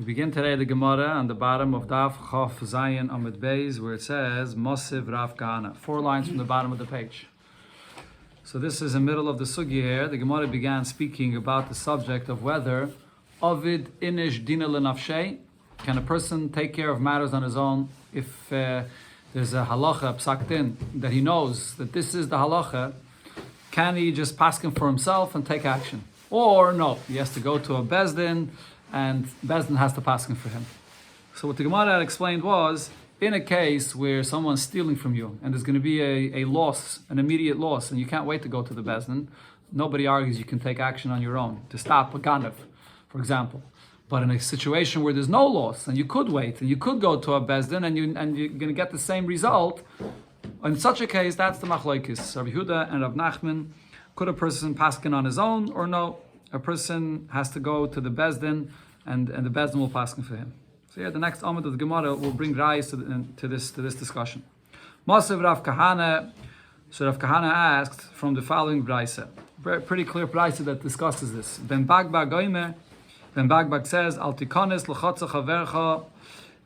We begin today the Gemara on the bottom of Daf Chaf Zayin Amud Beis, where it says Mosiv Rav Kahana, 4 lines from the bottom of the page. So this is the middle of the sugya here. The Gemara began speaking about the subject of whether Ovid Inish Dina Lenafshei, can a person take care of matters on his own if there's a halacha psaktin that he knows that this is the halacha. Can he just paskin for himself and take action? Or no, he has to go to a bezdin and bezdin has to paskin for him. So what the Gemara had explained was, in a case where someone's stealing from you and there's going to be a loss, an immediate loss, and you can't wait to go to the bezdin, nobody argues you can take action on your own to stop a ganav, for example. But in a situation where there's no loss and you could wait and you could go to a bezdin and you're going to get the same result, in such a case, that's the machlokes. Rabbi Yehuda and Rav Nachman, could a person paskin on his own or no? A person has to go to the bezdin and the bezdin will paskin for him. So here, the next amud of the Gemara will bring rise to this discussion. Mosiv Rav Kahana. So Rav Kahana asked from the following brayse, pretty clear brayse that discusses this. Ben Bagbag Goimer. Ben Bagbag says, Al tikones l'chotza chavercha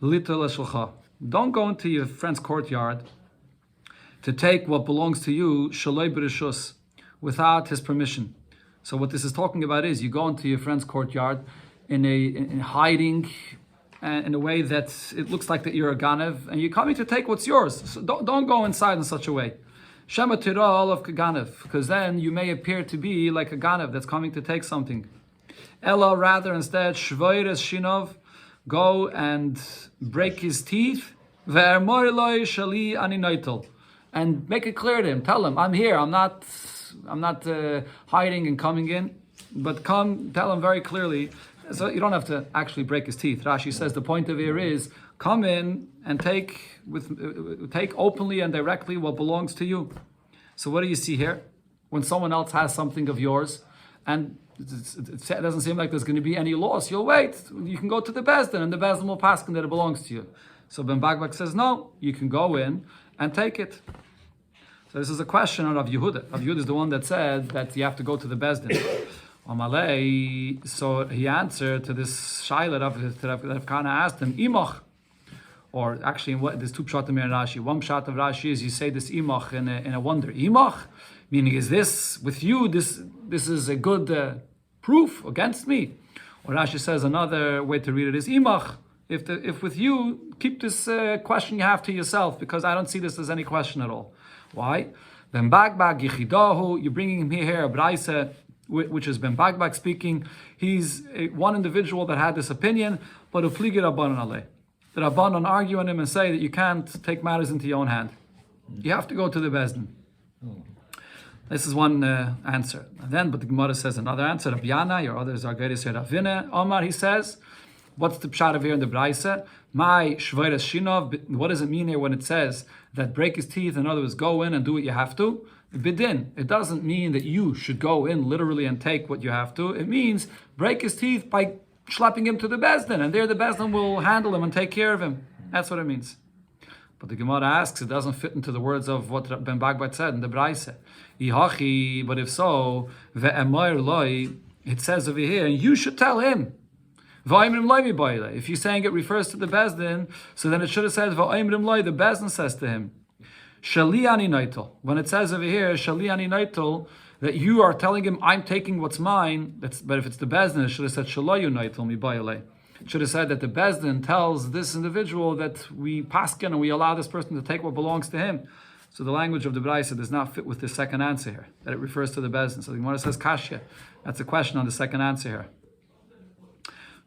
litel l'shulcha. Don't go into your friend's courtyard to take what belongs to you shaloi b'rishus, without his permission. So what this is talking about is you go into your friend's courtyard in hiding, in a way that it looks like that you're a ganav, and you're coming to take what's yours. So don't go inside in such a way. Shema tira olav kaganav, because then you may appear to be like a ganav that's coming to take something. Ella, rather, instead, shvoires shinov, go and break his teeth. Ve'ermoriloi shali ani noitel, and make it clear to him. Tell him, I'm here. I'm not hiding and coming in, but come. Tell him very clearly. So you don't have to actually break his teeth. Rashi says the point of here is come in and take openly and directly what belongs to you. So what do you see here? When someone else has something of yours, and it doesn't seem like there's going to be any loss, you'll wait. You can go to the bezdin, and the bezdin will paskin that it belongs to you. So Ben Bagbag says no. You can go in and take it. So this is a question on Rav Yehuda. Rav Yehuda is the one that said that you have to go to the bezdin. Amalei, so he answered to this shaila Rav Kahana asked him, Imach, or actually there's two pshatim here in Rashi. One pshat of Rashi is you say this Imach in a wonder. Imach, meaning is this with you? This is a good proof against me. Or Rashi says another way to read it is Imach. If with you, keep this question you have to yourself, because I don't see this as any question at all. Why? Ben Bagbag Yichidahu, you're bringing him here a braisa, which is Ben Bagbag speaking. He's one individual that had this opinion, but upligi Rabbanon aleh. The Rabbanon argue on him and say that you can't take matters into your own hand. You have to go to the bezdin. This is one answer. And then, but the Gemara says another answer. Rabbi Yana, your others are Geris Ravina. Omar, he says, what's the pshat of here in the Braisa? My shvoires shinov. What does it mean here when it says that break his teeth? In other words, go in and do what you have to. Bidin. It doesn't mean that you should go in literally and take what you have to. It means break his teeth by schlepping him to the bezdin, and there the bezdin will handle him and take care of him. That's what it means. But the Gemara asks, it doesn't fit into the words of what Ben Bagbag said in the Braisa. Ihachi, but if so, ve'emoir loi, it says over here, and you should tell him. If you're saying it refers to the bezdin, so then it should have said va'imrim loi, the bezdin says to him. Shali ani noitel. When it says over here, shali ani noitel, that you are telling him, I'm taking what's mine. But if it's the bezdin, it should have said shalayu noitel mi bayale. It should have said that the bezdin tells this individual that we paskin and we allow this person to take what belongs to him. So the language of the Braisa does not fit with the second answer here, that it refers to the bezdin. So the Gemara says kashya. That's a question on the second answer here.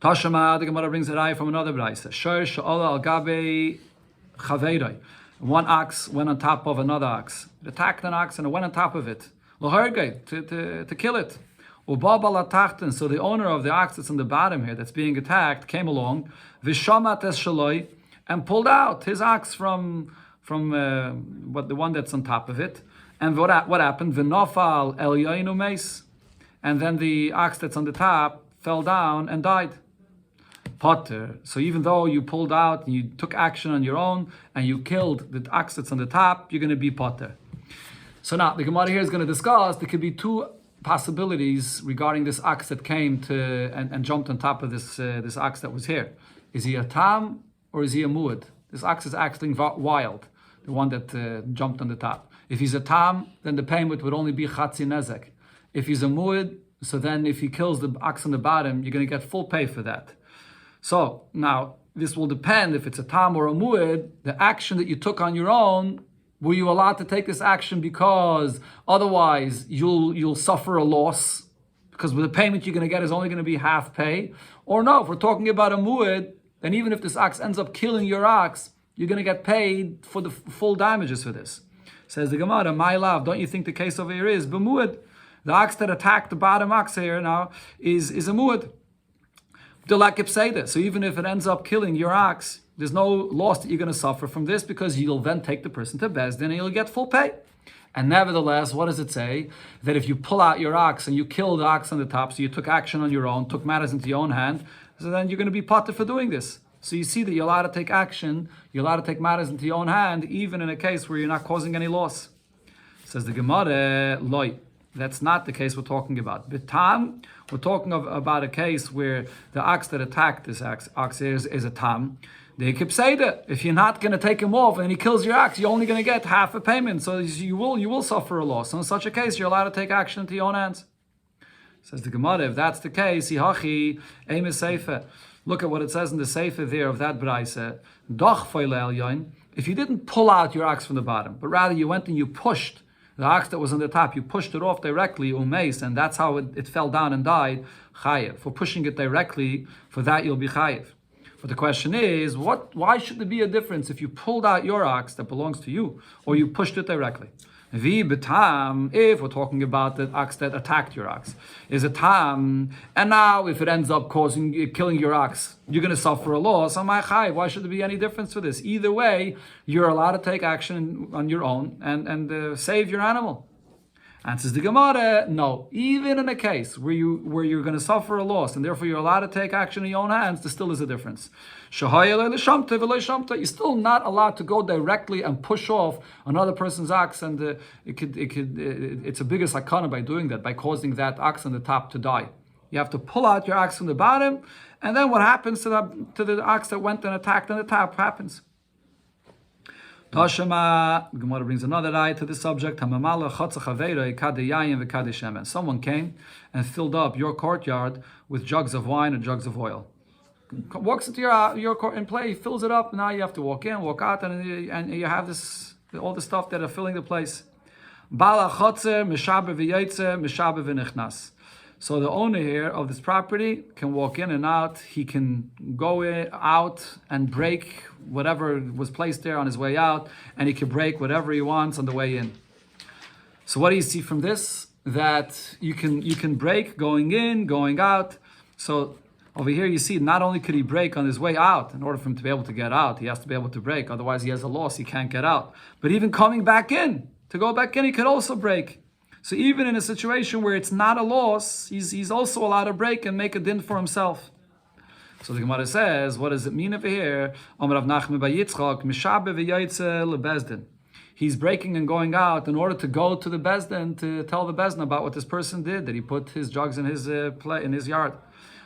Tashama, the Gemara brings a raya from another Braisa. Shor sha'ala al gabe chaveiroi. One ox went on top of another ox. It attacked an ox and it went on top of it. To kill it. So the owner of the ox that's on the bottom here, that's being attacked, came along, and pulled out his ox from the one that's on top of it. And what happened? And then the ox that's on the top fell down and died. Potter. So even though you pulled out and you took action on your own and you killed the ox that's on the top, you're going to be potter. So now the Gemara here is going to discuss there could be two possibilities regarding this ox that came to and jumped on top of this ox that was here. Is he a tam or is he a muad? This ox is acting wild, the one that jumped on the top. If he's a tam, then the payment would only be chatzi nezek. If he's a muad, so then if he kills the ox on the bottom, you're going to get full pay for that. So now this will depend if it's a tam or a muad. The action that you took on your own, were you allowed to take this action because otherwise you'll suffer a loss because the payment you're going to get is only going to be half pay? Or no, if we're talking about a muad, then even if this ox ends up killing your ox, you're going to get paid for the full damages for this. Says the Gemara, my love, don't you think the case over here is b'muad? The ox that attacked the bottom ox here now is a muad. So even if it ends up killing your ox, there's no loss that you're going to suffer from this because you'll then take the person to Bezdin and you'll get full pay. And nevertheless, what does it say? That if you pull out your ox and you kill the ox on the top, so you took action on your own, took matters into your own hand, so then you're going to be potter for doing this. So you see that you're allowed to take action, you're allowed to take matters into your own hand, even in a case where you're not causing any loss. Says the Gemara, loy. That's not the case we're talking about. Bitam, we're talking about a case where the ox that attacked this ox is a tam. They keep saying that if you're not going to take him off and he kills your ox, you're only going to get half a payment. So you will suffer a loss. So in such a case, you're allowed to take action into your own hands. Says the Gemara, if that's the case, Yihachi, Eim Seifa. Look at what it says in the Seifa there of that Braisa. Doch Feilel Yoin. If you didn't pull out your ox from the bottom, but rather you went and you pushed the ox that was on the top, you pushed it off directly, umeis, and that's how it fell down and died, chayev. For pushing it directly, for that you'll be chayev. But the question is, why should there be a difference if you pulled out your ox that belongs to you, or you pushed it directly? Vi betam, if we're talking about the ox that attacked your ox, is a tam, and now if it ends up killing your ox, you're going to suffer a loss. Why should there be any difference for this? Either way, you're allowed to take action on your own and save your animal. Answers the Gemara, no. Even in a case where you're going to suffer a loss and therefore you're allowed to take action in your own hands, there still is a difference. You're still not allowed to go directly and push off another person's ox, and it's a bigger sakana by doing that, by causing that ox on the top to die. You have to pull out your ox from the bottom, and then what happens to the ox that went and attacked on the top happens. Tashema, Gemara brings another eye to this subject. Someone came and filled up your courtyard with jugs of wine and jugs of oil. Walks into your court and play, fills it up. Now you have to walk in, walk out, and you have all the stuff that are filling the place. So the owner here of this property can walk in and out. He can go out and break whatever was placed there on his way out, and he can break whatever he wants on the way in. So what do you see from this? That you can break going in, going out. So over here you see not only could he break on his way out, in order for him to be able to get out, he has to be able to break. Otherwise he has a loss, he can't get out. But even coming back in, to go back in, he could also break. So even in a situation where it's not a loss, he's also allowed to break and make a din for himself. So the Gemara says, what does it mean over here? He's breaking and going out in order to go to the Bezdin to tell the Bezdin about what this person did, that he put his jugs in his yard.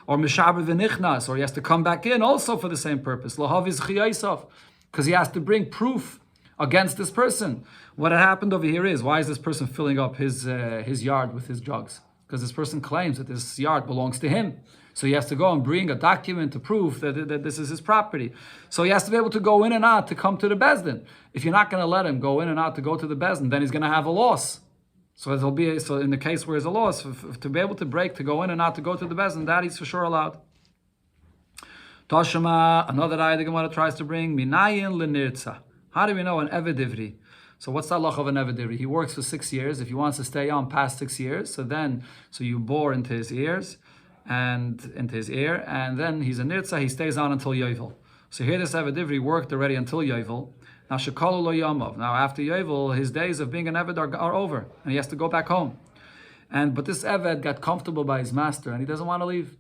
Or mishaber v'nichnas, or he has to come back in also for the same purpose. Because he has to bring proof against this person. What had happened over here is, why is this person filling up his yard with his jugs? Because this person claims that this yard belongs to him. So he has to go and bring a document to prove that this is his property. So he has to be able to go in and out to come to the Bezdin. If you're not going to let him go in and out to go to the Bezdin, then he's going to have a loss. So in the case where there's a loss, to be able to break, to go in and out to go to the Bezdin, that is for sure allowed. Toshima, another ayah the Gemara tries to bring, minayin lenirtza. How do we know an Eved Ivri? So what's the halach of an Eved Ivri? He works for 6 years. If he wants to stay on past 6 years, so you bore into his ears and into his ear, and then he's a nirtza, he stays on until Yovel. So here this Eved Ivri worked already until Yovel. Now shekalu lo yamav. Now after Yovel, his days of being an Eved are over, and he has to go back home. But this Eved got comfortable by his master, and he doesn't want to leave.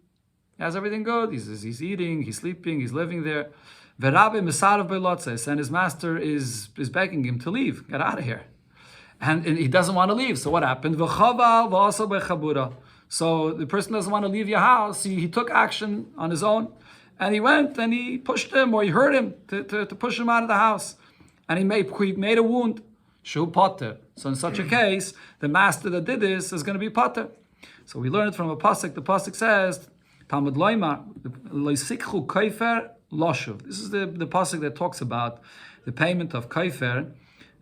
He has everything good. He's eating, he's sleeping, he's living there. And his master is begging him to leave, get out of here. and he doesn't want to leave. So what happened? So the person doesn't want to leave your house. He took action on his own, and he went and he pushed him, or he hurt him to push him out of the house, and he made a wound. Shu potter. So in such a case, the master that did this is going to be potter. So we learn it from a pasuk. The pasuk says, Talmud Loima, Leisikhu Kaifer Loshuv. This is the pasuk that talks about the payment of Kaifer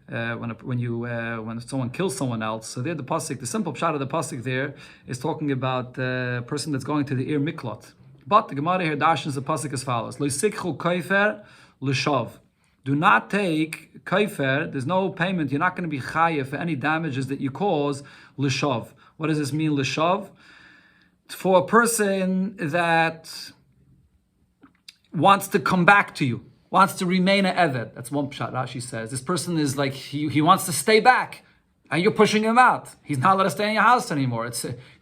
when someone kills someone else. So there the pasuk, the simple pshat of the pasuk there is talking about the person that's going to the Ir Miklot. But the Gemara here darshans the pasuk as follows: Leisikhu Kaifer L'shav. Do not take kaifer. There's no payment. You're not going to be chayav for any damages that you cause. L'shav. What does this mean? L'shav. For a person that wants to come back to you, wants to remain an eved. That's one pshat. Rashi says this person is like he wants to stay back, and you're pushing him out. He's not allowed to stay in your house anymore.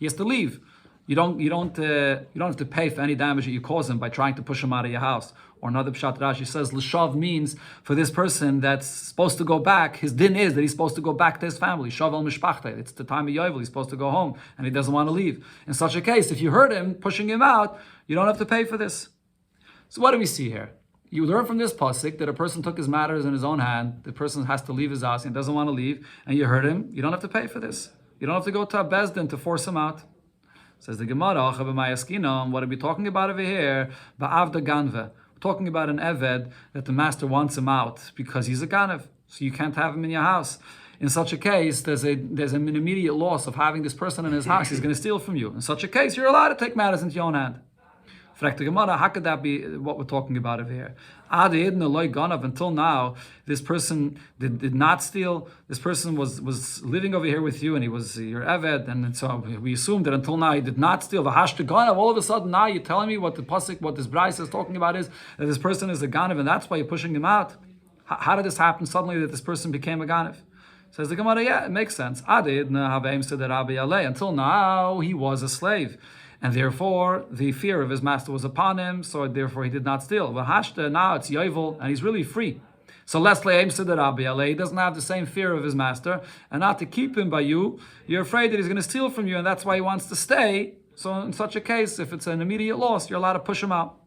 He has to leave. You don't have to pay for any damage that you cause him by trying to push him out of your house. Or another pshat Rashi says l'shav means for this person that's supposed to go back. His din is that he's supposed to go back to his family. Shav al mishpachtei. It's the time of Yovel. He's supposed to go home, and he doesn't want to leave. In such a case, if you hurt him, pushing him out, you don't have to pay for this. So what do we see here? You learn from this pasuk that a person took his matters in his own hand. The person has to leave his house and doesn't want to leave, and you hurt him. You don't have to pay for this. You don't have to go to a bezdin to force him out. Says the Gemara, what are we talking about over here? Ba'avda ganve. We're talking about an eved that the master wants him out because he's a ganev, so you can't have him in your house. In such a case, there's an immediate loss of having this person in his house. He's going to steal from you. In such a case, you're allowed to take matters into your own hand. How could that be what we're talking about over here? Until now, this person did not steal. This person was living over here with you, and he was your eved, and so we assumed that until now he did not steal. All of a sudden now you're telling me what the pasuk, what this brayso is talking about is that this person is a ganev, and that's why you're pushing him out. How did this happen suddenly that this person became a ganev? Says the Gemara, yeah, it makes sense. Until now he was a slave. And therefore, the fear of his master was upon him, so therefore he did not steal. V'hashta, now it's yovel, and he's really free. So Leslie aims to the Rabbi, he doesn't have the same fear of his master, and not to keep him by you, you're afraid that he's going to steal from you, and that's why he wants to stay. So in such a case, if it's an immediate loss, you're allowed to push him out.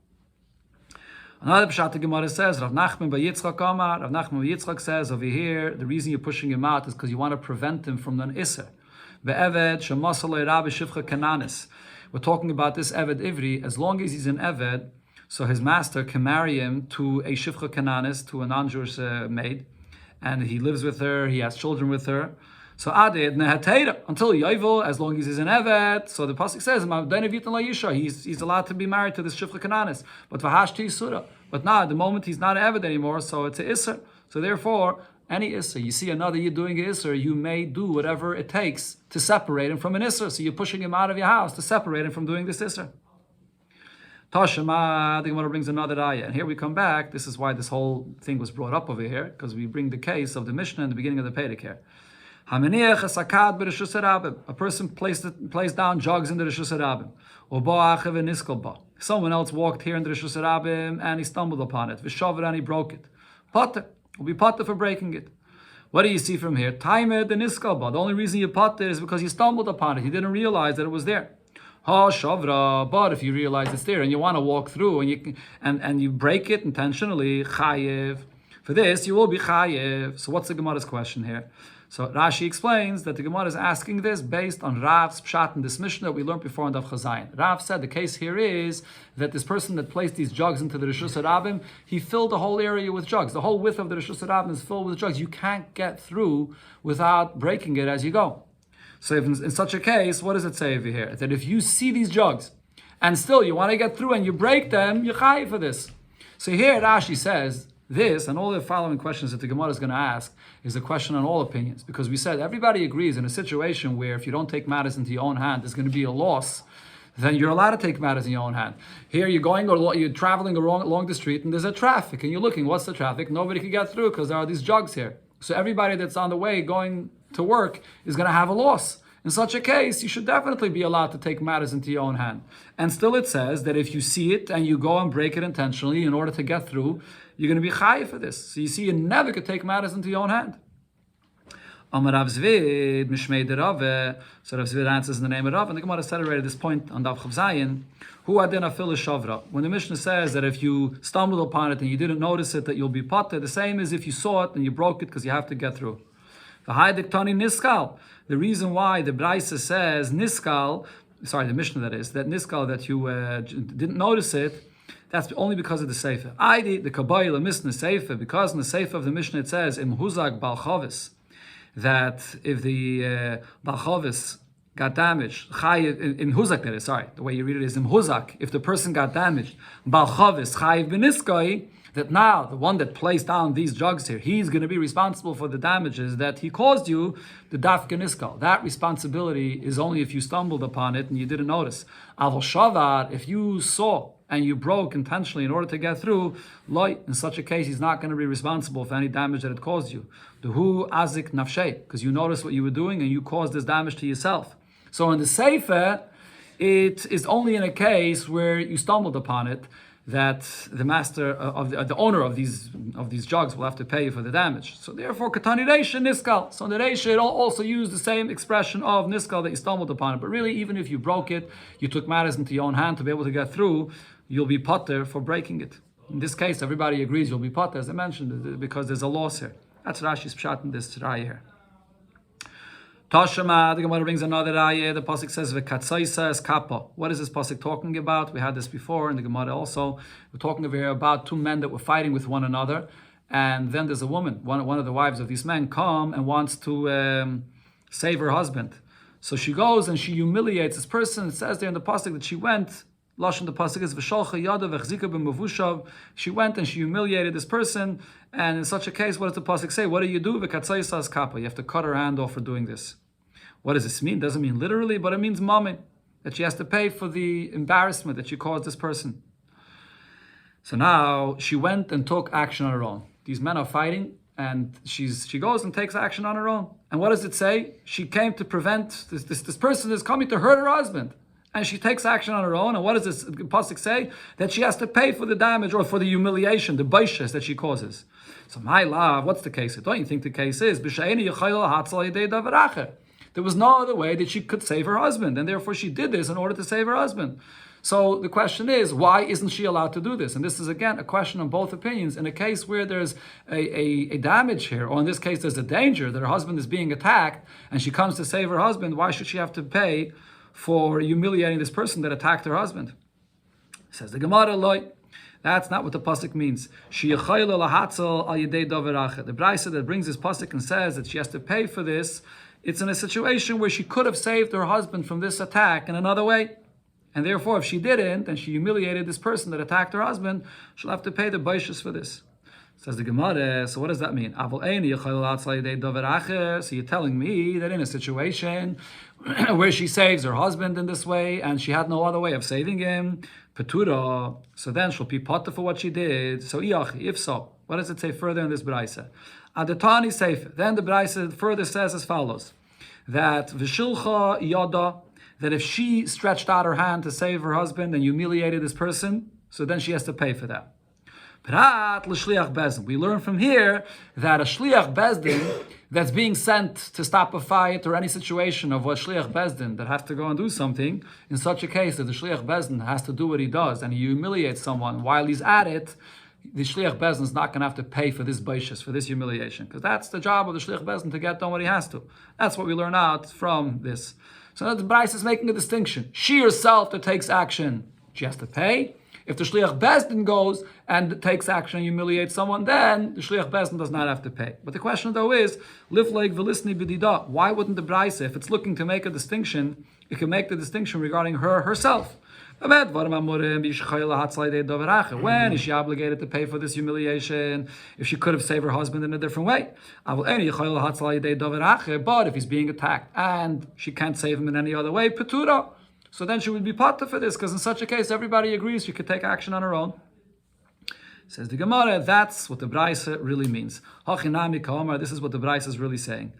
Another pshat the Gemara says, Rav Nachman bar Yitzchak Kama, Rav Nachman bar Yitzchak says over here, the reason you're pushing him out is because you want to prevent him from an iser. Ve'eved shemasal rabbi shivcha kananis. We're talking about this Eved Ivri, as long as he's an Eved, so his master can marry him to a Shivcha Kananis, to a non-Jewish maid, and he lives with her, he has children with her. So Adid Nehateira, until Yovel, as long as he's an Eved, so the Pasuk says, he's allowed to be married to this Shivcha Kananis. But Vahashti Surah. But now, at the moment he's not an Eved anymore, so it's an Isser. So therefore, any Isser, you see another Yid doing an Isser, you may do whatever it takes to separate him from an Isser. So you're pushing him out of your house to separate him from doing this Isser. Tashema, the Gemara brings another ayah. And here we come back. This is why this whole thing was brought up over here, because we bring the case of the Mishnah in the beginning of the Perek here. A person placed down jugs in the Rishus Harabim. Someone else walked here in the Rishus Harabim and he stumbled upon it. Vishavar, and he broke it. Potter. Will be potter for breaking it. What do you see from here? Timed the niskalba. The only reason you potter is because you stumbled upon it. You didn't realize that it was there. Ha shavra. But if you realize it's there and you want to walk through and you break it intentionally, chayev. For this you will be chayev. So what's the Gemara's question here? So Rashi explains that the Gemara is asking this based on Rav's pshat in this Mishnah that we learned before in Daf Chazayin. Rav said the case here is that this person that placed these jugs into the Rishus Harabim, he filled the whole area with jugs. The whole width of the Rishus Harabim is filled with jugs. You can't get through without breaking it as you go. So if in such a case, what does it say over here? That if you see these jugs and still you want to get through and you break them, you're chayiv for this. So here Rashi says, this and all the following questions that the Gemara is going to ask is a question on all opinions, because we said everybody agrees in a situation where if you don't take matters into your own hand, there's going to be a loss. Then you're allowed to take matters in your own hand. Here you're traveling along the street and there's a traffic and you're looking, what's the traffic? Nobody can get through because there are these jugs here. So everybody that's on the way going to work is going to have a loss. In such a case, you should definitely be allowed to take matters into your own hand. And still it says that if you see it and you go and break it intentionally in order to get through, you're going to be chayiv for this. So you see, you never could take matters into your own hand. Amar Rav Zvid, Mishmei de Rave. So Rav Zvid answers in the name of Rav, and the Gemara celebrated this point on Daf Chav Zayin. Hu adin afil shavra. When the Mishnah says that if you stumbled upon it and you didn't notice it, that you'll be pater, the same as if you saw it and you broke it because you have to get through. The Haydiktani Niskal. The reason why the Braisa says Niskal, sorry, the Mishnah that is, that Niskal, that you didn't notice it, that's only because of the Sefer. The Kabbalah Mishnah Sefer, because in the Sefer of the Mishnah it says, Im Huzak Balchavis, that if the Balchavis got damaged, in Huzak that is, sorry, the way you read it is Im Huzak, if the person got damaged, Balchavis, Chayiv Beniskai, that now the one that placed down these drugs here, he's going to be responsible for the damages that he caused you, the dafka niskal. That responsibility is only if you stumbled upon it and you didn't notice. Aval shavar, if you saw and you broke intentionally in order to get through, loy, in such a case, he's not going to be responsible for any damage that it caused you. Duhu azik nafshay, because you noticed what you were doing and you caused this damage to yourself. So in the Sefer, it is only in a case where you stumbled upon it that the master of the owner of these drugs will have to pay you for the damage. So therefore, katani reisha niskal. So in the reisha, it also use the same expression of niskal that you stumbled upon it. But really, even if you broke it, you took matters into your own hand to be able to get through, you'll be potter for breaking it. In this case, everybody agrees you'll be potter, as I mentioned, because there's a loss here. That's Rashi's pshat in this raya here. Tashema, the Gemara brings another ayah. The pasuk says v'katzaisa es kappa. What is this pasuk talking about? We had this before in the Gemara also. We're talking over here about two men that were fighting with one another, and then there's a woman, one of the wives of these men, come and wants to save her husband. So she goes and she humiliates this person. It says there in the pasuk that she went. Lashon the pasuk is v'sholcha yada v'chzika b'mavushav. She went and she humiliated this person. And in such a case, what does the pasuk say? What do you do? V'katzaisa es kappa. You have to cut her hand off for doing this. What does this mean? It doesn't mean literally, but it means mammon, that she has to pay for the embarrassment that she caused this person. So now she went and took action on her own. These men are fighting, and she goes and takes action on her own. And what does it say? She came to prevent this person is coming to hurt her husband, and she takes action on her own. And what does this pasuk say? That she has to pay for the damage or for the humiliation, the baishas that she causes. So my love, what's the case? Don't you think the case is there was no other way that she could save her husband, and therefore she did this in order to save her husband. So the question is, why isn't she allowed to do this? And this is, again, a question on both opinions. In a case where there's a damage here, or in this case there's a danger that her husband is being attacked, and she comes to save her husband, why should she have to pay for humiliating this person that attacked her husband? Says the Gemara, loy. That's not what the pasuk means. The Braisa that brings this pasuk and says that she has to pay for this, it's in a situation where she could have saved her husband from this attack in another way. And therefore, if she didn't, and she humiliated this person that attacked her husband, she'll have to pay the baishas for this. Says the Gemara, so what does that mean? So you're telling me that in a situation where she saves her husband in this way, and she had no other way of saving him, Petura, so then she'll be potter for what she did. So if so, what does it say further in this Braisa? Adatani Sefer. Then the Braisa further says as follows: that v'shilcha yada, that if she stretched out her hand to save her husband and humiliated this person, so then she has to pay for that. Prat l'shliach bezdin. We learn from here that a shliach bezdin that's being sent to stop a fight or any situation of what shliach bezdin that has to go and do something, in such a case that the shliach bezdin has to do what he does and he humiliates someone while he's at it, the shliach bezdin is not going to have to pay for this baishas, for this humiliation, because that's the job of the shliach bezdin, to get done what he has to. That's what we learn out from this. So now the Braisa is making a distinction. She herself that takes action, she has to pay. If the shliach bezdin goes and takes action and humiliates someone, then the shliach bezdin does not have to pay. But the question though is, livleik v'lisni b'dida. Why wouldn't the Braisa, if it's looking to make a distinction, it can make the distinction regarding her herself? When is she obligated to pay for this humiliation if she could have saved her husband in a different way? But if he's being attacked and she can't save him in any other way, Petura, so then she would be potter for this, because in such a case everybody agrees she could take action on her own. Says the Gemara, that's what the Braisa really means. This is what the Braisa is really saying.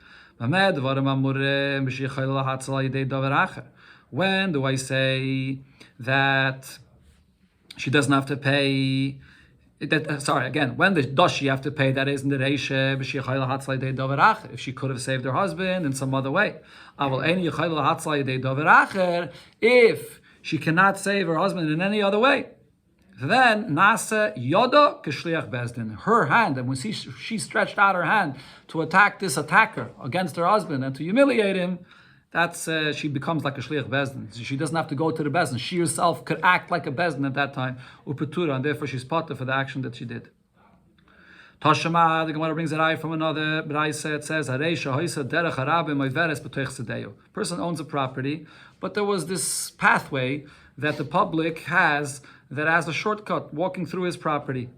When do I say that she doesn't have to pay When the dosh you have to pay, that is in the reisha. If she could have saved her husband in some other way. If she cannot save her husband in any other way, then nasa yoda k'shliach bezdin. Her hand, and when she stretched out her hand to attack this attacker against her husband and to humiliate him, that's she becomes like a shliach bezdin. She doesn't have to go to the bezdin. She herself could act like a bezdin at that time, upetura, and therefore she's potter for the action that she did. Tashama, the Gemara brings it out from another Braisa. It says, person owns a property, but there was this pathway that the public has that has a shortcut walking through his property.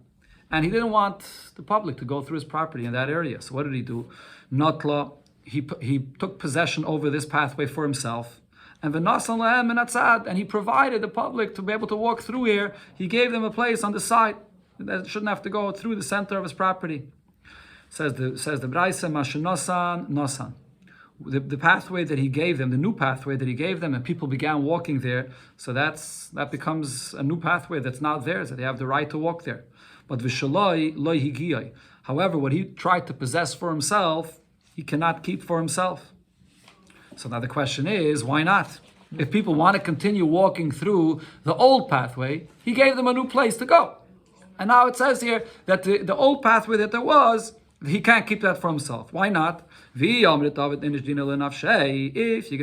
And he didn't want the public to go through his property in that area. So what did he do? Notla, he took possession over this pathway for himself. And he provided the public to be able to walk through here. He gave them a place on the side that shouldn't have to go through the center of his property. Says the Braisa, Mashanosan, Nosan. The pathway that he gave them, the new pathway that he gave them, and people began walking there. So that becomes a new pathway that's not theirs, that they have the right to walk there. But v'shaloi loy higiyai. However, what he tried to possess for himself, he cannot keep for himself. So now the question is, why not? If people want to continue walking through the old pathway, he gave them a new place to go. And now it says here that the old pathway that there was, he can't keep that for himself. Why not? If you're going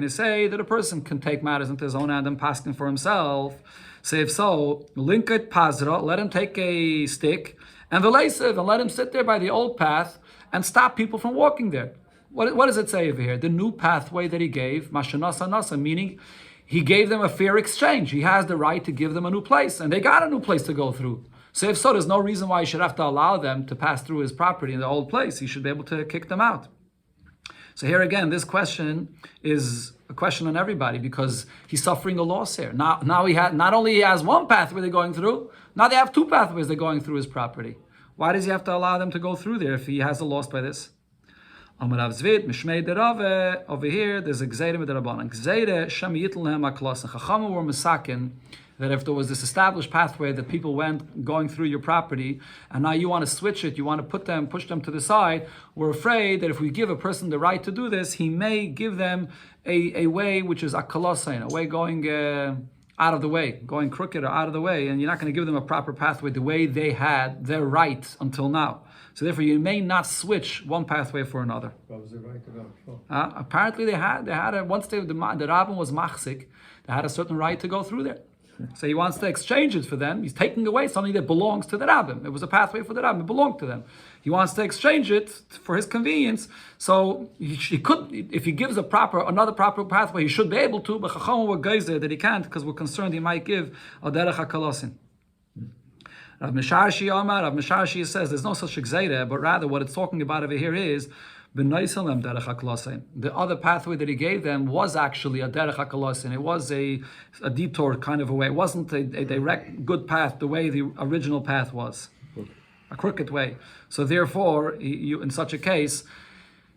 to say that a person can take matters into his own hand and paskin for himself, say if so, linkit pazra, let him take a stick, and v'leisev, and let him sit there by the old path and stop people from walking there. What does it say over here? The new pathway that he gave, mashanasa nasa, meaning he gave them a fair exchange. He has the right to give them a new place, and they got a new place to go through. So if so, there's no reason why he should have to allow them to pass through his property in the old place. He should be able to kick them out. So here again, this question is a question on everybody because he's suffering a loss here. Now he not only he has one pathway they're going through, now they have two pathways they're going through his property. Why does he have to allow them to go through there if he has a loss by this? Over here, there's a gzeira mid'Rabbanan. Gzeira shem yitl lehem haklasen. Chachamim were misakin that if there was this established pathway that people went going through your property, and now you want to switch it, you want to push them to the side, we're afraid that if we give a person the right to do this, he may give them a way which is akalasain, a way going out of the way, going crooked or out of the way, and you're not going to give them a proper pathway the way they had their right until now. So therefore, you may not switch one pathway for another. What was the right to go for? Apparently, they had once the rabbin was machzik, they had a certain right to go through there. So he wants to exchange it for them. He's taking away something that belongs to the rabbin. It was a pathway for the rabbin. It belonged to them. He wants to exchange it for his convenience. So he could, if he gives another proper pathway, he should be able to. But Chachamim were geyser that he can't because we're concerned he might give a derech hakalasin. Rav Misharshi says there's no such gzeira, but rather what it's talking about over here is the other pathway that he gave them was actually a derech hakalasin. It was a detour kind of a way. It wasn't a direct good path the way the original path was, a crooked way. So therefore, in such a case,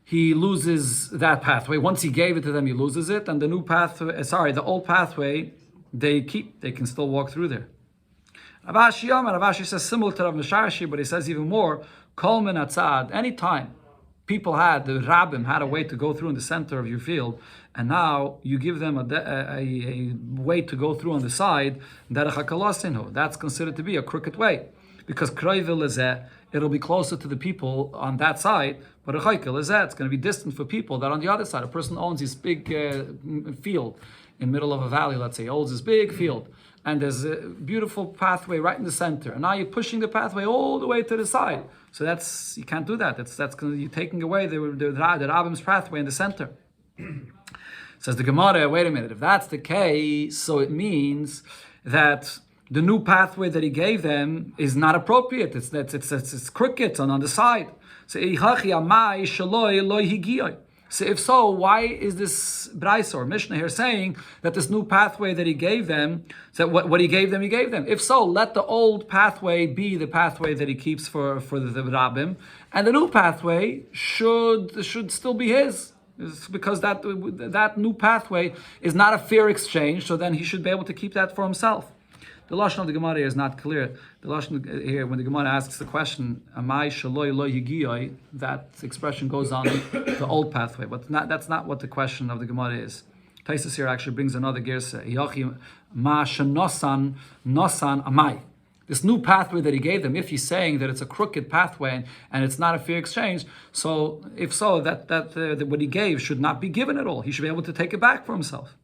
he loses that pathway. Once he gave it to them, he loses it, and the the old pathway, they can still walk through there. Ravashi says similar to Rav Misharshi, but he says even more. Kol min hatzad, anytime people the rabbim had a way to go through in the center of your field, and now you give them a way to go through on the side, that's considered to be a crooked way. Because it'll be closer to the people on that side, but it's going to be distant for people that are on the other side. A person owns this big field in the middle of a valley, let's say, owns this big field, and there's a beautiful pathway right in the center, and now you're pushing the pathway all the way to the side. So you can't do that. You're taking away the rabbin's pathway in the center. Says the Gemara, wait a minute, if that's the case, so it means that the new pathway that he gave them is not appropriate. It's crooked on the side. So if so, why is this Braisa or Mishnah here saying that this new pathway that he gave them, that what he gave them, he gave them? If so, let the old pathway be the pathway that he keeps for the rabbim, and the new pathway should still be his. It's because that new pathway is not a fair exchange, so then he should be able to keep that for himself. The lashon of the Gemara here is not clear. The lashon here, when the Gemara asks the question, "Amai shaloi lo yigiyoi," that expression goes on the old pathway, but that's not what the question of the Gemara is. Taisus here actually brings another gersa. Yochi ma shenosan nosan amai. This new pathway that he gave them, if he's saying that it's a crooked pathway and it's not a fair exchange, so if so, that what he gave should not be given at all. He should be able to take it back for himself.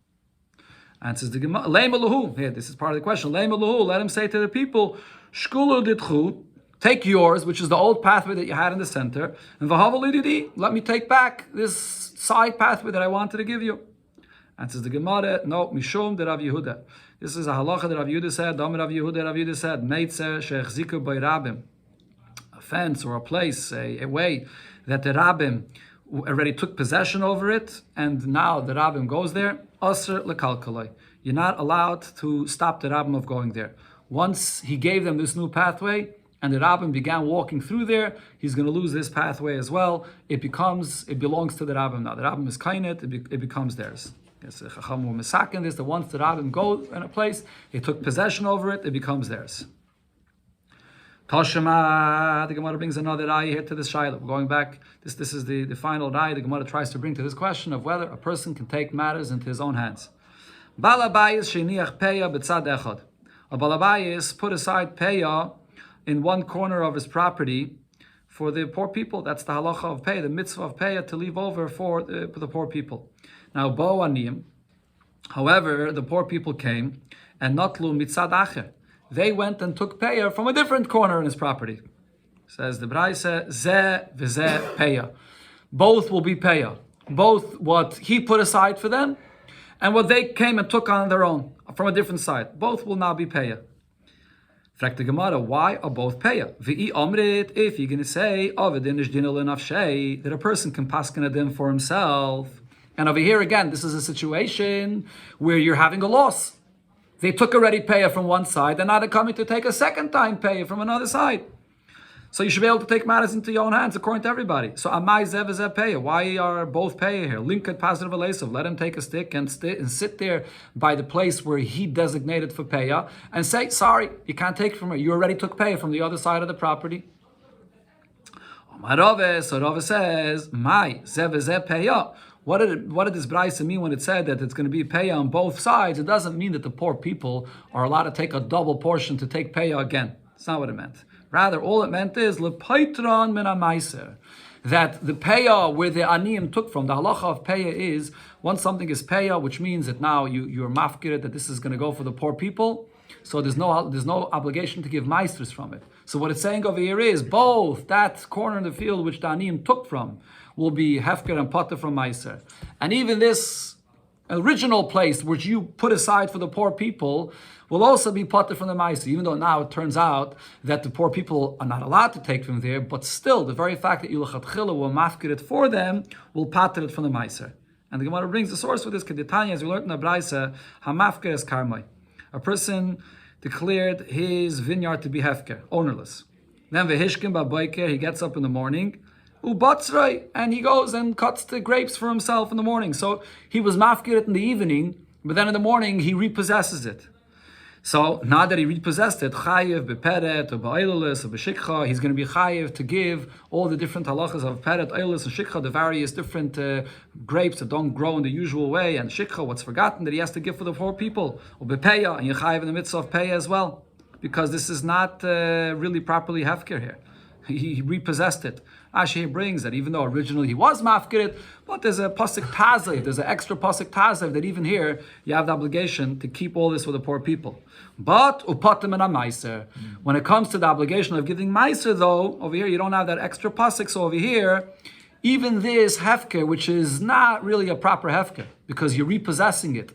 And it says the Gemara, Leimaluhu. Here, this is part of the question. Leimaluhu. Let him say to the people, Shkulu ditchu, take yours, which is the old pathway that you had in the center, and v'havalididi, let me take back this side pathway that I wanted to give you. And it says the Gemara, no, mishum de Rav Yehuda. This is a halacha that Rav Yehuda said. Dam Rav Yehuda said, Meitzer she'echziku by Rabbim, a fence or a place, a way that the Rabbim already took possession over it, and now the Rabbim goes there. Asr lekalkaloi. You're not allowed to stop the Rabbim of going there. Once he gave them this new pathway, and the Rabbim began walking through there, he's going to lose this pathway as well. It belongs to the Rabbim now. The Rabbim is kainet, it becomes theirs. Yes, Chacham were misaken this, that once the Rabbim go in a place, they took possession over it, it becomes theirs. Toshima, the Gemara brings another raya here to this shayla. Going back, this is the final raya the Gemara tries to bring to this question of whether a person can take matters into his own hands. Balabayis sheniach peya b'tzad echad. A balabayis put aside peya in one corner of his property for the poor people. That's the halacha of peya, the mitzvah of peya, to leave over for the poor people. Now, bo aniyim, however, the poor people came and natlu mitzad acher. They went and took peya from a different corner in his property. Says the Braisa, zeh v'zeh peya. Both will be peya. Both what he put aside for them and what they came and took on their own from a different side. Both will now be peya. Fragt the Gemara, why are both peya? V'i omrit, if you're going to say, that a person can paskin a din for himself. And over here again, this is a situation where you're having a loss. They took already peya from one side, and now they're coming to take a second time peya from another side. So you should be able to take matters into your own hands according to everybody. So amai zev zev peya. Why are both peya here? Link at positive alesiv. Let him take a stick and sit there by the place where he designated for peya and say, sorry, you can't take from her. You already took peya from the other side of the property. So Rava says, mai zev zev peya. What did this Braisa mean when it said that it's going to be peya on both sides? It doesn't mean that the poor people are allowed to take a double portion to take peya again. That's not what it meant. Rather, all it meant is lepaitran min hamaiser, that the peya where the aniyim took from, the halacha of peya is once something is peya, which means that now you're mafkiret, that this is going to go for the poor people. So there's no obligation to give maesters from it. So what it's saying over here is both that corner in the field which the aniyim took from will be hefker and potter from meiser, and even this original place which you put aside for the poor people will also be potter from the meiser, even though now it turns out that the poor people are not allowed to take from there, but still the very fact that you lechatchila will mafkir it for them will potter it from the meiser. And the Gemara brings the source for this, Keditanya, as we learned in the Braisa, hamafkir es karmai. A person declared his vineyard to be hefker, ownerless. Then vehishkim ba'boiker, he gets up in the morning, ubatzrei, and he goes and cuts the grapes for himself in the morning. So he was mafkir it in the evening, but then in the morning he repossesses it. So now that he repossessed it, chayiv beperet or ba'eilulis or b'shikcha, he's going to be chayiv to give all the different halachas of peret, eilulis, and shikcha, the various different grapes that don't grow in the usual way, and shikcha, what's forgotten that he has to give for the poor people, or bepeya, and you're chayiv in the midst of peya as well, because this is not really properly hefker here. He repossessed it. Ashi brings that even though originally he was mafkirit, but there's a pasuk tazev, there's an extra pasuk tazev that even here you have the obligation to keep all this for the poor people. But upatim and a meiser. When it comes to the obligation of giving meiser, though, over here you don't have that extra pasuk. So over here, even this hefker, which is not really a proper hefker, because you're repossessing it,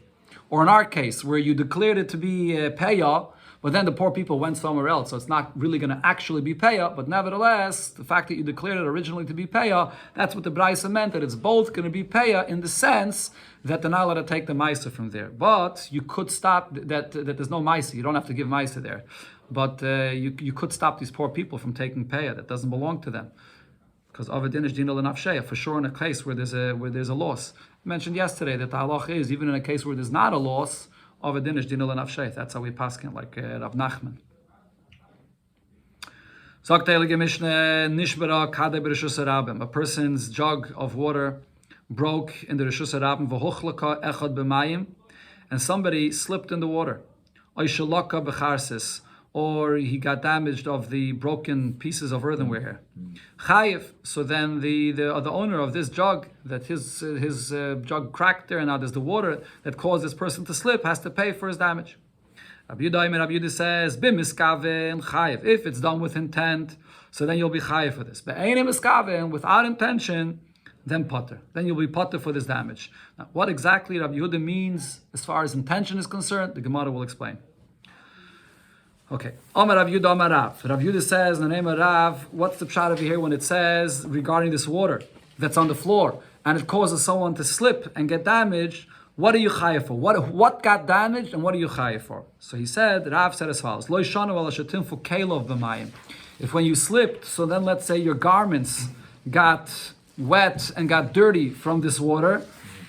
or in our case where you declared it to be peya, but then the poor people went somewhere else, so it's not really going to actually be peya. But nevertheless, the fact that you declared it originally to be peya, that's what the Braisa meant, that it's both going to be peya in the sense that they're not allowed to take the maisa from there. But you could stop that there's no maisa. You don't have to give maisa there. But you could stop these poor people from taking peya that doesn't belong to them. Because avadin is dinal nafsheya, for sure in a case where there's a loss. I mentioned yesterday that the halach is, even in a case where there's not a loss, of a dinish dinul and afsheit. That's how we paskin, like Rav Nachman. A person's jug of water broke in the Rishus Harabim, v'hochlaka echad b'mayim, and somebody slipped in the water. Oishalaka b'charsis, or he got damaged of the broken pieces of earthenware here. Chayiv, so then the owner of this jug, that his jug cracked there, and now there's the water that caused this person to slip, has to pay for his damage. Rabbi Yudah says, b'miskaven chayiv. If it's done with intent, so then you'll be chayiv for this. But ain't miskaven, without intention, then potter. Then you'll be potter for this damage. Now, what exactly Rabbi Yehuda means as far as intention is concerned, the Gemara will explain. Okay. Amar Rav Yehuda Amar Rav. Rav Yehuda says in the name of Rav, what's the pshat over here when it says regarding this water that's on the floor and it causes someone to slip and get damaged? What are you chayav for? What got damaged and what are you chayav for? So he said, Rav said as follows: Lo yishanu ala shetinfu kelov b'mayim. If when you slipped, so then let's say your garments got wet and got dirty from this water,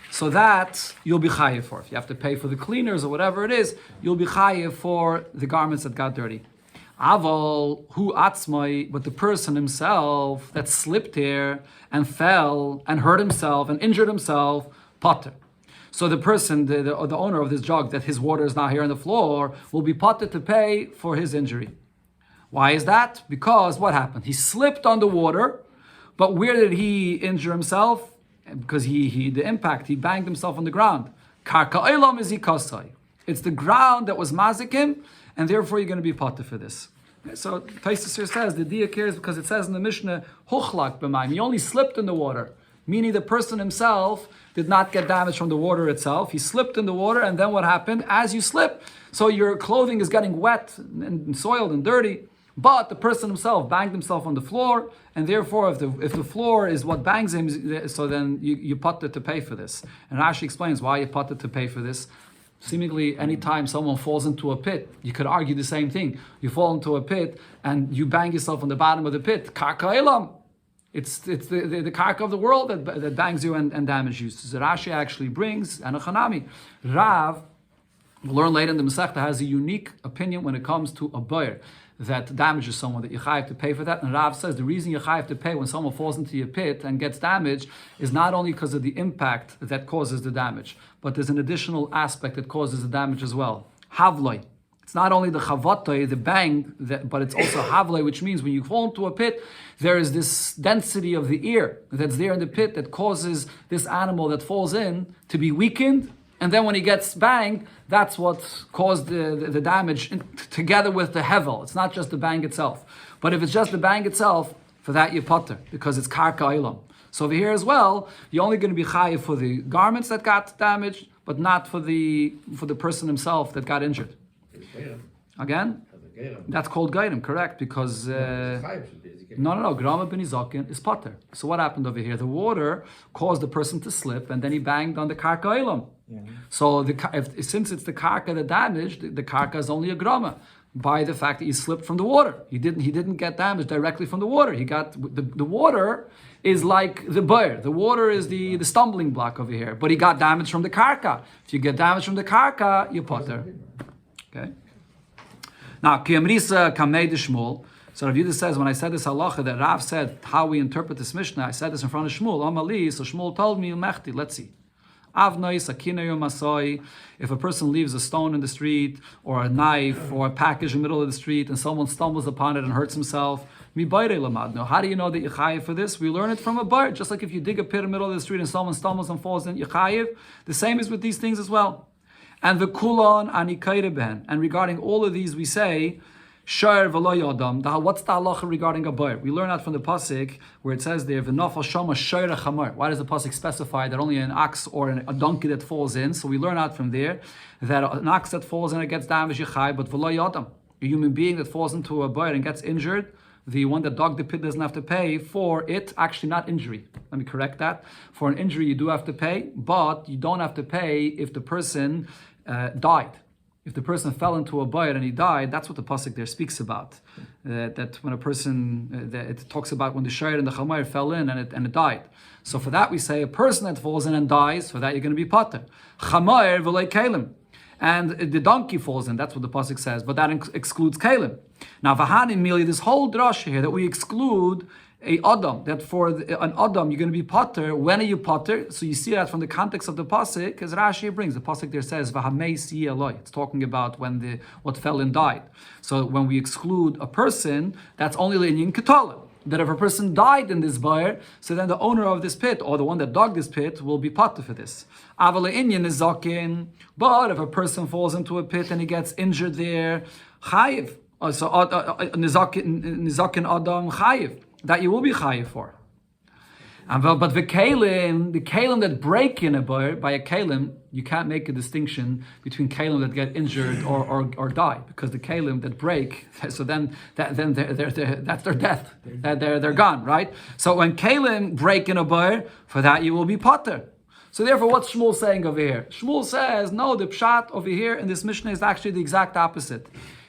so that you'll be chayiv for. If you have to pay for the cleaners or whatever it is, you'll be chayiv for the garments that got dirty. Aval hu atzmai, but the person himself that slipped here and fell and hurt himself and injured himself, potter. So the person, the owner of this jug, that his water is now here on the floor, will be potter to pay for his injury. Why is that? Because what happened? He slipped on the water, but where did he injure himself? Because the impact, he banged himself on the ground. Karka olam is ikasai. It's the ground that was mazikim, and therefore you're going to be potter for this. So Taisus here says the dia cares because it says in the Mishnah, huchlak b'mayim. He only slipped in the water, meaning the person himself did not get damage from the water itself. He slipped in the water, and then what happened? As you slip, so your clothing is getting wet and soiled and dirty. But the person himself banged himself on the floor, and therefore, if the floor is what bangs him, so then you potter to pay for this. And Rashi explains why you potter to pay for this. Seemingly, anytime someone falls into a pit, you could argue the same thing. You fall into a pit and you bang yourself on the bottom of the pit. Karka elam. It's the karka of the world that bangs you and damages you. So Rashi actually brings, and a chanami, Rav, we'll learn later in the Masechta, has a unique opinion when it comes to a boyer that damages someone, that you have to pay for that. And Rav says the reason you have to pay when someone falls into your pit and gets damaged is not only because of the impact that causes the damage, but there's an additional aspect that causes the damage as well. Havloi. It's not only the chavatoi, the bang, but it's also havloi, which means when you fall into a pit, there is this density of the ear that's there in the pit that causes this animal that falls in to be weakened. And then when he gets banged, that's what caused the damage together with the hevel. It's not just the bang itself. But if it's just the bang itself, for that you potter, because it's karka ilam. So over here as well, you're only going to be chayiv for the garments that got damaged, but not for the person himself that got injured. Again? That's called gairim, correct? Because grama ben izakin is potter. So what happened over here? The water caused the person to slip, and then he banged on the karka ilam. Yeah. So since it's the karka that damaged, the karka is only a grama by the fact that he slipped from the water. He didn't get damaged directly from the water. He got the water is like the boyer. The water is the stumbling block over here. But he got damage from the karka. If you get damage from the karka, you potter. Okay. Now, Kiyamrisa Kamei de Shmuel. So Rav Yehuda says, when I said this halacha, that Rav said how we interpret this Mishnah, I said this in front of Shmuel. Amali, so Shmuel told me, Mechti, let's see. If a person leaves a stone in the street, or a knife, or a package in the middle of the street, and someone stumbles upon it and hurts himself, how do you know that you're chayiv for this? We learn it from a bar. Just like if you dig a pit in the middle of the street and someone stumbles and falls in, you're chayiv. The same is with these things as well. And the kulon ani ben. And regarding all of these, we say, Shar v'lo yodam. What's the halacha regarding a boyer? We learn that from the pasuk where it says there, v'nafal shama shayr chamar. Why does the pasuk specify that only an ox or a donkey that falls in? So we learn out from there that an ox that falls in and gets damaged, yechai, but v'lo yodam. A human being that falls into a boyer and gets injured, the one that dug the pit doesn't have to pay for it. Actually, not injury. Let me correct that. For an injury, you do have to pay, but you don't have to pay if the person died. If the person fell into a boyer and he died, that's what the pasuk there speaks about. That when a person, it talks about when the shayr and the chamar fell in and it died. So for that we say a person that falls in and dies, for that you're going to be potter. Chamar v'lei kelim. and the donkey falls in. That's what the pasuk says, but that excludes kalim. Now, v'hanim mili, this whole drasha here that we exclude a adam, that for an adam you're going to be potter. When are you potter? So you see that from the context of the pasuk, as Rashi brings. The pasuk there says v'hameis yeloi. It's talking about when what fell and died. So when we exclude a person, that's only l'inyan ketala. That if a person died in this bayr, so then the owner of this pit or the one that dug this pit will be potter for this. Aval l'inyan is zakin. But if a person falls into a pit and he gets injured there, chayiv. So nizakin adam chayiv. That you will be chayiv for. But the kalim that break in a bar by a kalim, you can't make a distinction between kalim that get injured or die, because the kalim that break, so then that's their death. They're gone, right? So when kalim break in a bar, for that you will be potter. So therefore, what's Shmuel saying over here? Shmuel says, no, the pshat over here in this Mishnah is actually the exact opposite.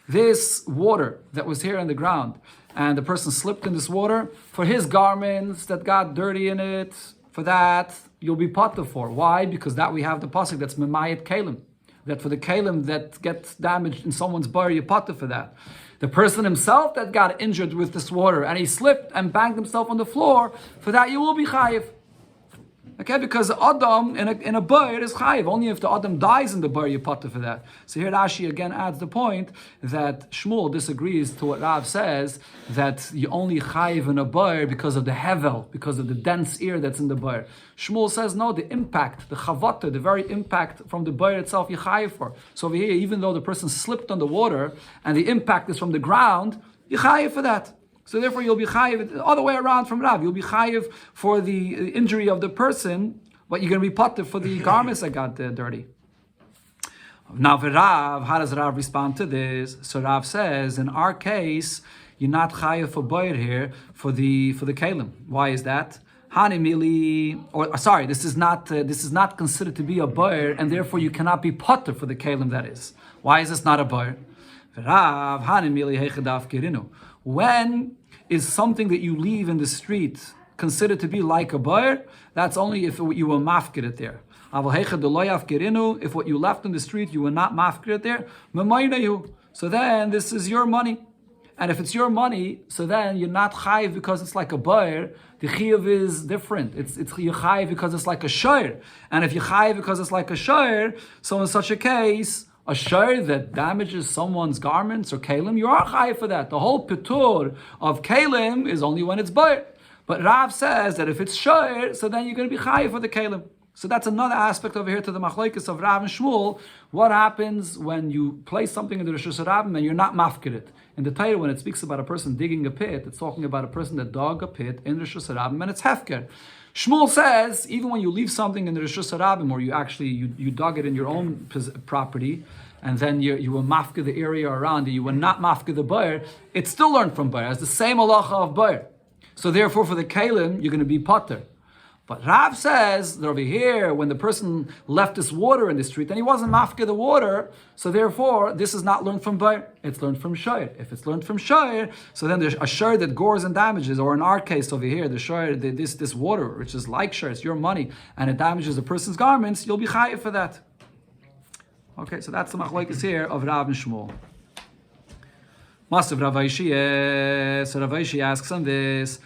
This water that was here on the ground, and the person slipped in this water, for his garments that got dirty in it, for that, you'll be potter for. Why? Because that we have the pasuk that's memayet kalim. That for the kalim that gets damaged in someone's bar, you potter for that. The person himself that got injured with this water, and he slipped and banged himself on the floor, for that you will be chayiv. Okay, because Adam in a bar is chayiv. Only if the Adam dies in the bar, you potter for that. So here Rashi again adds the point that Shmuel disagrees to what Rav says, that you only chayiv in a bar because of the hevel, because of the dense ear that's in the bar. Shmuel says no, the impact, the chavata, the very impact from the bar itself, you chayiv for. So over here, even though the person slipped on the water and the impact is from the ground, you chayiv for that. So therefore you'll be chayiv the other way around from Rav. You'll be chayiv for the injury of the person, but you're going to be potter for the garments that got dirty. Now for Rav, how does Rav respond to this? So Rav says, in our case, you're not chayiv for boyer here for the kalim. Why is that? This is not considered to be a boyer, and therefore you cannot be potter for the kalim. That is. Why is this not a boyer? Rav hanimili hechadav kirinu. When is something that you leave in the street considered to be like a bar? That's only if you were mafkir it there. If what you left in the street, you were not mafkir it there, so then this is your money. And if it's your money, so then you're not chayiv because it's like a bar. The chiyuv is different. It's you're chayiv because it's like a shayr. And if you're chayiv because it's like a shayr, so in such a case, a shayr that damages someone's garments or kalim, you are chayiv for that. The whole pitur of kalim is only when it's bar. But Rav says that if it's shayr, so then you're going to be chayiv for the kalim. So that's another aspect over here to the machlokes of Rav and Shmuel. What happens when you place something in the Rishus Harabim and you're not mafkir it? In the Torah, when it speaks about a person digging a pit, it's talking about a person that dug a pit in Rishus Harabim, and it's hefker. Shmuel says, even when you leave something in the Rishus Harabim, or you dug it in your own property, and then you were mafka the area around it, you were not mafka the bar, it's still learned from bar, as the same halacha of bar. So therefore, for the kalim, you're going to be potter. But Rav says that over here, when the person left this water in the street, and he wasn't mafka the water, so therefore, this is not learned from bar, it's learned from shayr. If it's learned from shayr, so then there's a shayr that gores and damages, or in our case over here, the shayr, this water, which is like shayr, it's your money, and it damages a person's garments, you'll be chayiv for that. Okay, so that's the machlokes here of Rav and Shmuel. Masav Rav Aishiyeh, so Rav Aishiyeh asks on this.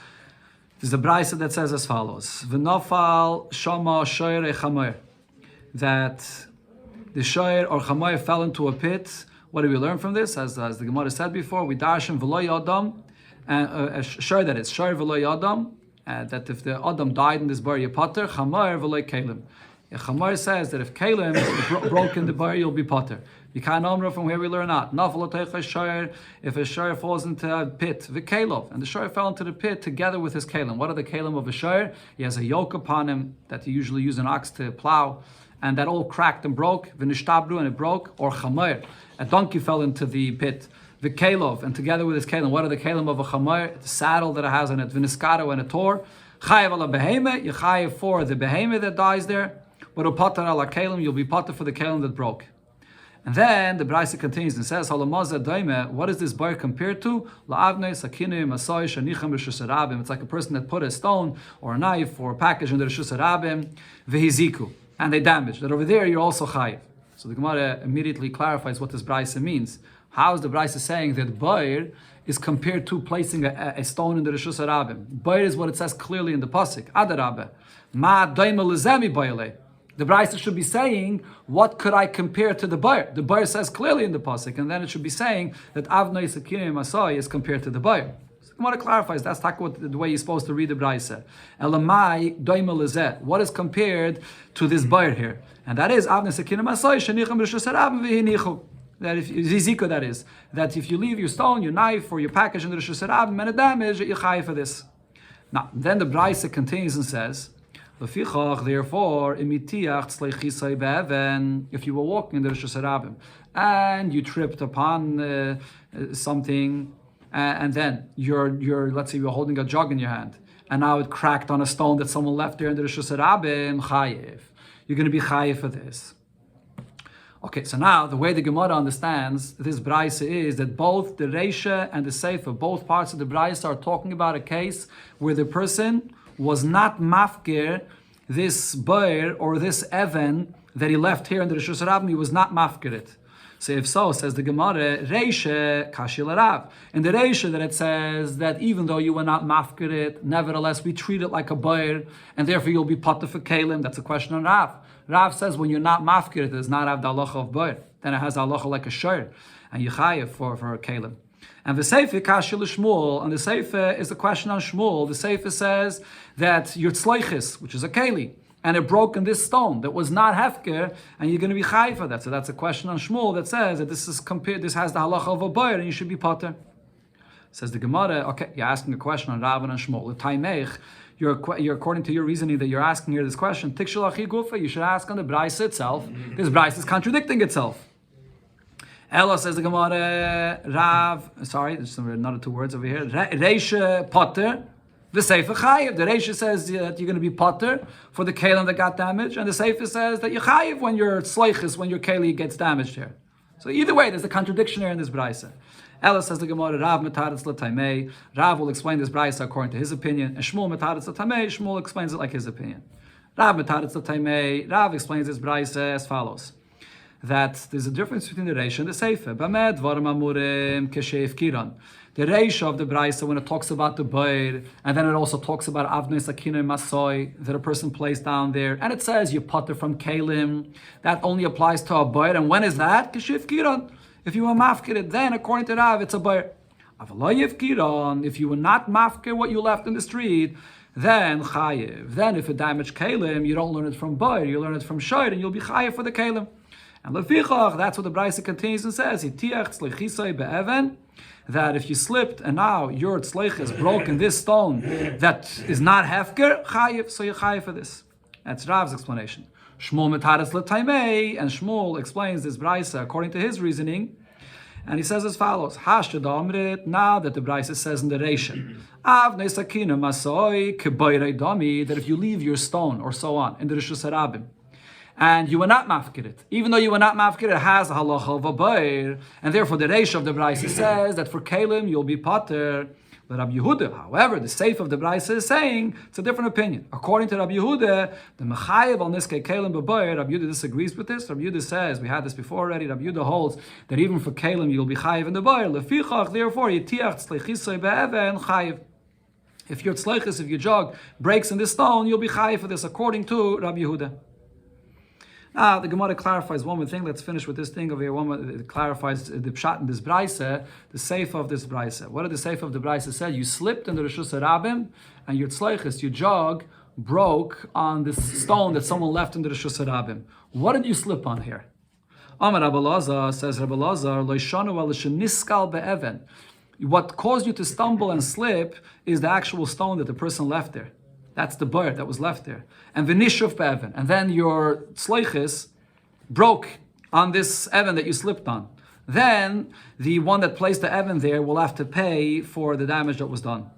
There's a brayso that says as follows: V'nofal shama shoyre chamer, that the shoyer or chamer fell into a pit. What do we learn from this? As the Gemara said before, we darshan v'lo yadam, and shoyer that is shoyer v'lo yadam, that if the adam died in this bar potter, chamer v'lo kalim. Chamer says that if kalim broke in the bar, you'll be potter. You can't know from where we learn out. If a shayr falls into a pit, v'kelov, and the shayr fell into the pit together with his kalim. What are the kalim of a shayr? He has a yoke upon him that you usually use an ox to plow, and that all cracked and broke, v'nishtabru, and it broke. Or chamer, a donkey fell into the pit, v'kelov, and together with his kalim. What are the kalim of a chamer? The saddle that it has on it, v'niskaro, and a tor. Chayev ala beheme, you chayev for the beheme that dies there. But upatar ala kalim, you'll be pater for the kalim that broke. And then the brayso continues and says, what is this bar compared to? It's like a person that put a stone or a knife or a package in the Rishus Harabim, vehiziku, and they damaged. That over there you're also chayiv. So the Gemara immediately clarifies what this brisa means. How is the brisa saying that Bair is compared to placing a stone in the Rishus Harabim? Bair is what it says clearly in the pasuk. Adarabbe, ma daima lezemi baile. The brisa should be saying, what could I compare to the Bair? The Bair says clearly in the pasuk, and then it should be saying that Avnei Sakinim Masai is compared to the Bair. So the Gemara clarifies that's the way you're supposed to read the brisa. Elamai daima lezeh. What is compared to this Bair here? And that is Avnei Sakinim Masai shenicham Rishus Harabim v'hinichu. That if Zizika, that if you leave your stone, your knife, or your package in the Rishus Harabim and a damage, you're chayav for this. Now, then the brisa continues and says, Lefichach, therefore, imitiach tzleichisai be'even, if you were walking in the Rishus Harabim and you tripped upon something, and then let's say you're holding a jug in your hand, and now it cracked on a stone that someone left there in the Rishus Harabim, chayiv. You're going to be chayiv for this. Okay, so now the way the Gemara understands this brisa is that both the Reisha and the Seifa, both parts of the brisa are talking about a case where the person was not mafkir this Bair or this Even that he left here in the Rishus Harabim, he was not mafkir it. So if so, says the Gemara, Reisha kashil Rav. In the Reisha that it says that even though you were not mafkir it, nevertheless we treat it like a Bair, and therefore you'll be potter for Kalim. That's a question on Rav. Rav says when you're not mafkir it does not have the halacha of Bair. Then it has the halacha like a shir, and you chayev for a Kalim. And the Seifa kashil Shmuel, and the Seifa is the question on Shmuel. The Seifa says that your tzleichis, which is a keli, and it broke in this stone that was not hefker, and you're going to be chayiv for that. So that's a question on Shmuel that says that this has the halacha of a Bair, and you should be potter. Says the Gemara, okay, you're asking a question on Rav and on Shmuel. The Taimech, you're according to your reasoning that you're asking here this question. Tikshel achi gufa, you should ask on the brisa itself. This brisa is contradicting itself. Ella, says the Gemara, Rav, sorry, there's another two words over here. Reisha potter, the Seifa chayiv. The Reisha says that you're going to be potter for the kalim that got damaged, and the Seifa says that you're chayiv when your sleichis, when your keli gets damaged here. So either way, there's a contradiction here in this brisa. Ella, says the Gemara, Rav metaretz l'taimei. Rav will explain this brisa according to his opinion, and Shmuel metaretz l'taimei. Shmuel explains it like his opinion. Rav metaretz l'taimei. Rav explains this brisa as follows: that there's a difference between the Reisha and the Seifa. Bamed dvarim amurim kesheif kiran. The Reisha of the brisa, when it talks about the Bair, and then it also talks about Avnei Sakinim Masoi, that a person placed down there, and it says you potter from Kalim, that only applies to a Bair, and when is that? Kesheif kiran. If you were mafkir it, then according to Rav, it's a Bair. Avalayev kiran, if you were not mafkir what you left in the street, then chayiv. Then if it damaged Kalim, you don't learn it from Bair, you learn it from Shor, and you'll be chayiv for the Kalim. And lefichach, that's what the brisa continues and says, that if you slipped and now your tzleich is broken, this stone that is not hefker, chayiv, so you're chayiv for this. That's Rav's explanation. Shmuel metaretz l'taimei, and Shmuel explains this brisa according to his reasoning, and he says as follows: Hashad amrit, now that the brisa says in the Reisha, Avnei Sakinim Masoi kebayrei dami, that if you leave your stone or so on in the Rishus Harabim, and you were not mafkir it, even though you were not mafkir, it has a halacha of a Bair, and therefore the Reisha of the brisa says that for Kalim you'll be potter. But Rabbi Yehuda, however, the Seif of the brisa is saying it's a different opinion. According to Rabbi Yehuda, the mechayev al niskei Kalim b'Bair, Rabbi Yehuda disagrees with this. Rabbi Yehuda says, we had this before already, Rabbi Yehuda holds that even for Kalim you'll be chayev in the Bair. Lefichach, therefore, yitiach tzleichisoi be'even chayev. If your tzleichis, if your jug breaks in this stone, you'll be chayev for this, according to Rabbi Yehuda. Now, the Gemara clarifies one more thing. Let's finish with this thing over here. It clarifies the pshat in this brisa, the seif of this brisa. What did the seif of the brisa say? You slipped in the Rishus Harabim, and your tzleichis, your jug, broke on this stone that someone left in the Rishus Harabim. What did you slip on here? Amar Rabbi Lazar, says Rabbi Lazar, Loishanu al be'even. What caused you to stumble and slip is the actual stone that the person left there. That's the bird that was left there. And v'nishuv be'evan. And then your tzleichis broke on this evan that you slipped on. Then the one that placed the evan there will have to pay for the damage that was done.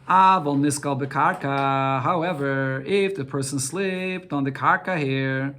Aval niskal bekarka. However, if the person slipped on the karka here,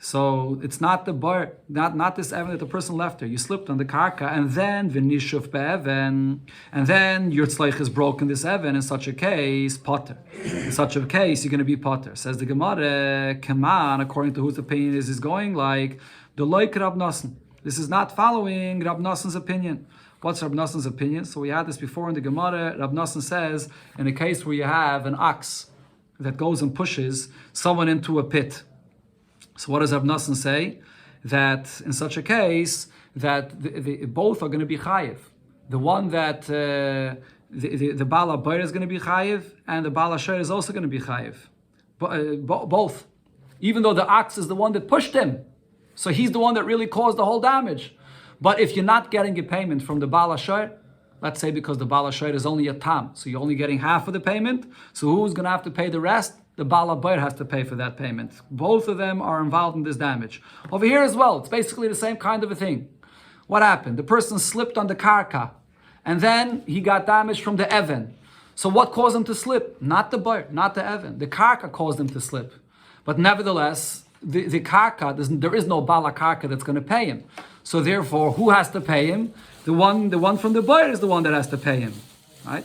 so it's not the bar, not this evan that the person left there. You slipped on the karka, and then v'nishuv be'evan, and then your tzleich is broken this evan. In such a case, potter. In such a case, you're going to be potter. Says the Gemara, Kaman, according to whose opinion is going like The like Rab Nosson. This is not following Rab Nosson's opinion. What's Rab Nosson's opinion? So we had this before in the Gemara. Rab Nosson says, in a case where you have an ox that goes and pushes someone into a pit. So what does Rab Nosson say? That in such a case, that both are going to be chayiv. The one that the Bala Bair is going to be chayiv, and the Bala Shir is also going to be chayiv. Both. Even though the ox is the one that pushed him. So he's the one that really caused the whole damage. But if you're not getting a payment from the Bala Shir, let's say because the Bala Shir is only a tam, so you're only getting half of the payment, so who's going to have to pay the rest? The Bala Bair has to pay for that payment. Both of them are involved in this damage. Over here as well, it's basically the same kind of a thing. What happened? The person slipped on the karka, and then he got damaged from the Evan. So what caused him to slip? Not the Bair, not the Evan. The karka caused him to slip. But nevertheless, the karka, there is no Bala karka that's going to pay him. So therefore, who has to pay him? The one from the Bair is the one that has to pay him. Right?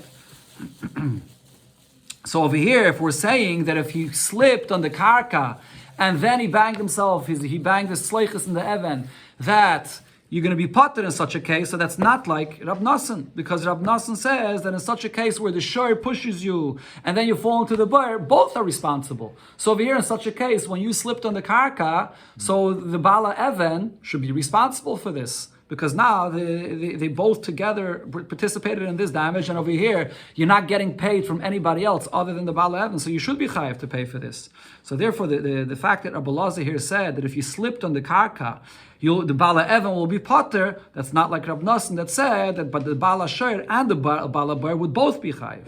So over here, if we're saying that if he slipped on the karka, and then he banged himself, he banged the sleichus in the Evan, that you're going to be potter in such a case, so that's not like Rab Nosson, because Rab Nosson says that in such a case where the shor pushes you and then you fall into the Bair, both are responsible. So over here in such a case, when you slipped on the karka, so the Bala Evan should be responsible for this, because now they both together participated in this damage, and over here you're not getting paid from anybody else other than the Bala Evan, so you should be chayav to pay for this. So therefore, the fact that Rabbi Lazar here said that if you slipped on the karka, the Bala Evan will be potter, that's not like Rab Nosson that said that, but the Bala Shir and the Bala Bair would both be chayav.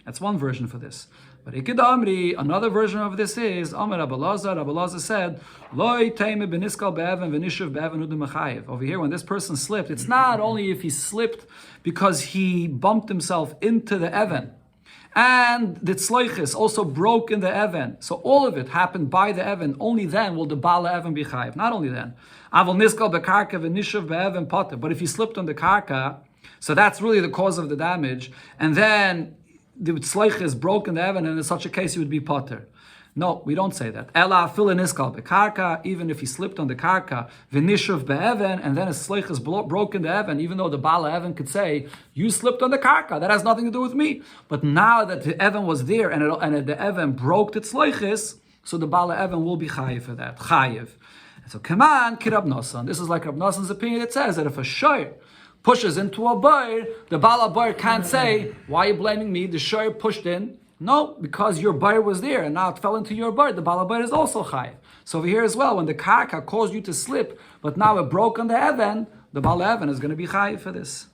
That's one version for this. But Iked Amri, another version of this is, Amar Rabbi Lazar said, Loi teime beniskal be'evan v'nishuv be'evan u'du mechayev. Over here, when this person slipped, it's not only if he slipped because he bumped himself into the Evan, and the tzloichis also broke in the Evan. So all of it happened by the Evan. Only then will the Bala Evan be chayiv. Not only then. Avol niskal be'karka v'nishuv be'evan potter. But if he slipped on the karka, so that's really the cause of the damage, and then the tzloichis broke in the Evan, and in such a case he would be potter. No, we don't say that. Ela fil niskal be'karka, even if he slipped on the karka, v'nishuv be'evan, and then his tzloichis broke in the Evan, even though the Bala Evan could say, you slipped on the karka, that has nothing to do with me. But now that the Evan was there, and the Evan broke the tzloichis, so the Bala Evan will be chayiv for that. Chayiv. And so, come on, Rab Nosson. This is like Rab Nosson's opinion. It says that if a shor pushes into a Bair, the Bala Bair can't say, why are you blaming me? The shor pushed in. No, because your Bair was there, and now it fell into your Bair. The Bala Bair is also chayiv. So over here as well, when the karka caused you to slip, but now it broke on the Evan, the Bala Evan is going to be chayiv for this.